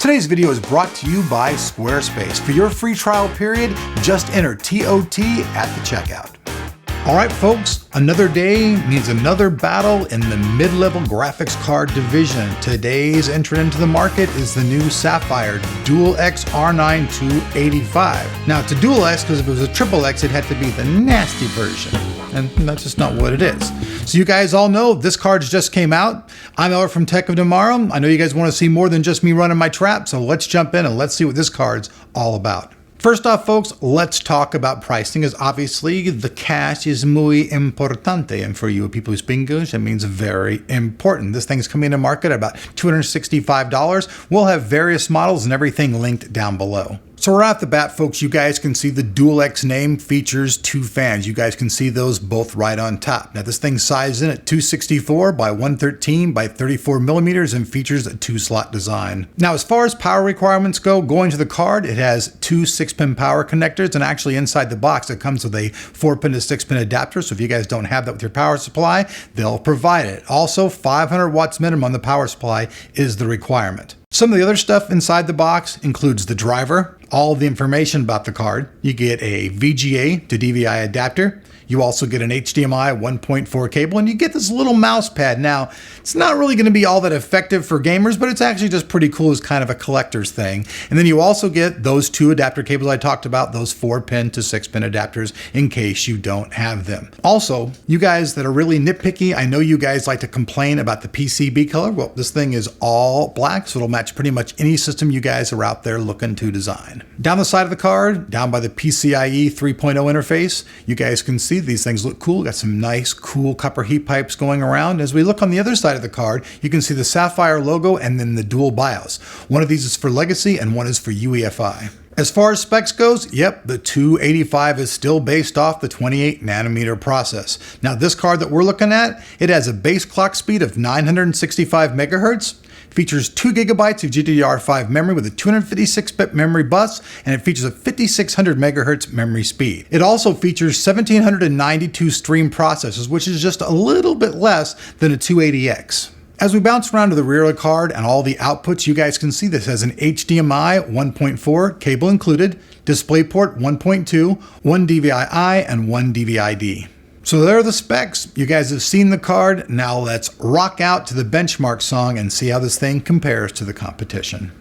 Today's video is brought to you by Squarespace. For your free trial period, just enter TOT at the checkout. All right, folks, another day means another battle in the mid-level graphics card division. Today's entrant into the market is the new Sapphire Dual X R9 285. Now, it's a Dual X because if it was a Triple X, it had to be the nasty version. And that's just not what it is. So you guys all know this card just came out. I'm Elliot from Tech of Tomorrow. I know you guys want to see more than just me running my trap, so let's jump in and let's see what this card's all about. First off, folks, let's talk about pricing, as obviously the cash is muy importante. And for you people who speak English, that means very important. This thing's coming to market at about $265. We'll have various models and everything linked down below. So right off the bat, folks, you guys can see the Dual X name features two fans. You guys can see those both right on top. Now this thing's sized in at 264 by 113 by 34 millimeters and features a 2-slot design. Now as far as power requirements go, going to the card, it has two 6-pin power connectors, and actually inside the box it comes with a 4-pin to 6-pin adapter. So if you guys don't have that with your power supply, they'll provide it. Also, 500 watts minimum on the power supply is the requirement. Some of the other stuff inside the box includes the driver, all of the information about the card. You get a VGA to DVI adapter. You also get an HDMI 1.4 cable, and you get this little mouse pad. Now, it's not really going to be all that effective for gamers, but it's actually just pretty cool as kind of a collector's thing. And then you also get those two adapter cables I talked about, those 4-pin to 6-pin adapters in case you don't have them. Also, you guys that are really nitpicky, I know you guys like to complain about the PCB color. Well, this thing is all black, so it'll match pretty much any system you guys are out there looking to design. Down the side of the card, down by the PCIe 3.0 interface, you guys can see these things look cool. Got some nice, cool copper heat pipes going around. As we look on the other side of the card, you can see the Sapphire logo and then the dual BIOS. One of these is for Legacy and one is for UEFI. As far as specs goes, yep, the 285 is still based off the 28 nanometer process. Now this card that we're looking at, it has a base clock speed of 965 megahertz. Features 2 gigabytes of GDDR5 memory with a 256-bit memory bus, and it features a 5600 megahertz memory speed. It also features 1792 stream processors, which is just a little bit less than a 280X. As we bounce around to the rear of the card and all the outputs, you guys can see this has an HDMI 1.4 cable included, DisplayPort 1.2, one DVI-I, and one DVI-D. So there are the specs. You guys have seen the card. Now let's rock out to the benchmark song and see how this thing compares to the competition.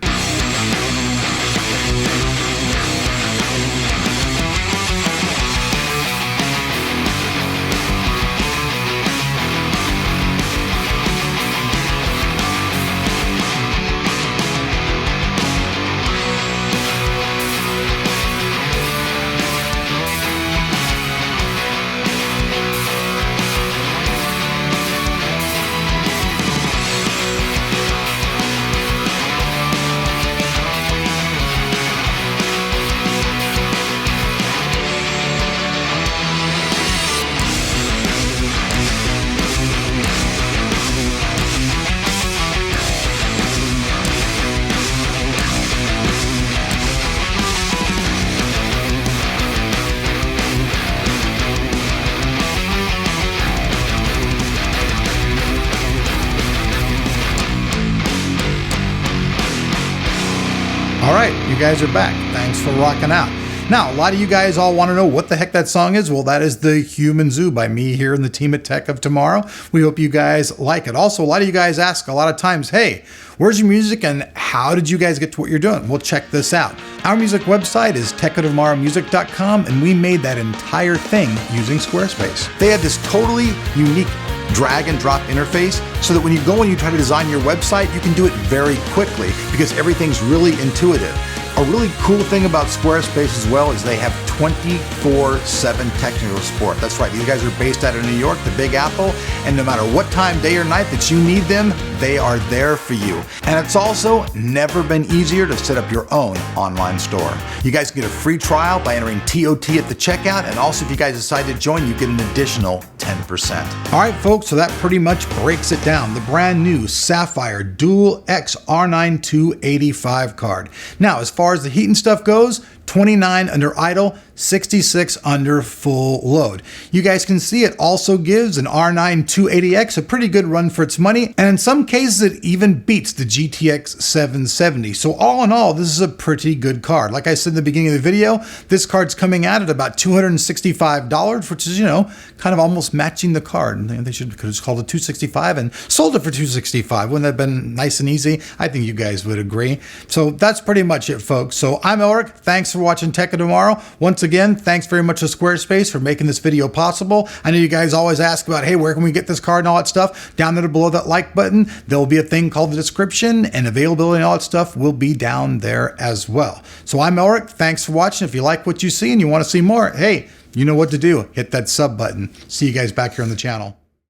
All right, you guys are back. Thanks for rocking out. Now, a lot of you guys all want to know what the heck that song is. Well, that is The Human Zoo by me here in the team at Tech of Tomorrow. We hope you guys like it. Also, a lot of you guys ask a lot of times, hey, where's your music and how did you guys get to what you're doing? Well, check this out. Our music website is techoftomorrowmusic.com, and we made that entire thing using Squarespace. They have this totally unique drag and drop interface so that when you go and you try to design your website, you can do it very quickly because everything's really intuitive. A really cool thing about Squarespace as well is they have 24/7 technical support. That's right, these guys are based out of New York, the Big Apple, and no matter what time, day or night that you need them, they are there for you. And it's also never been easier to set up your own online store. You guys get a free trial by entering TOT at the checkout, and also if you guys decide to join, you get an additional 10%. All right, folks, so that pretty much breaks it down. The brand new Sapphire Dual X R9 285 card. Now, as far far as the heat and stuff goes, 29 under idle, 66 under full load. You guys can see it also gives an R9 280X a pretty good run for its money, and in some cases it even beats the GTX 770. So all in all, this is a pretty good card. Like I said in the beginning of the video, this card's coming out at about $265, which is, you know, kind of almost matching the card. They should have just called it $265 and sold it for $265. Wouldn't that have been nice and easy? I think you guys would agree. So that's pretty much it, folks. So I'm Elric. Thanks for watching Tech of Tomorrow. Once again, thanks very much to Squarespace for making this video possible. I know you guys always ask about, hey, where can we get this card and all that stuff? Down there below that like button, there will be a thing called the description, and availability and all that stuff will be down there as well. So I'm Elric. Thanks for watching. If you like what you see and you want to see more, hey, you know what to do. Hit that sub button. See you guys back here on the channel.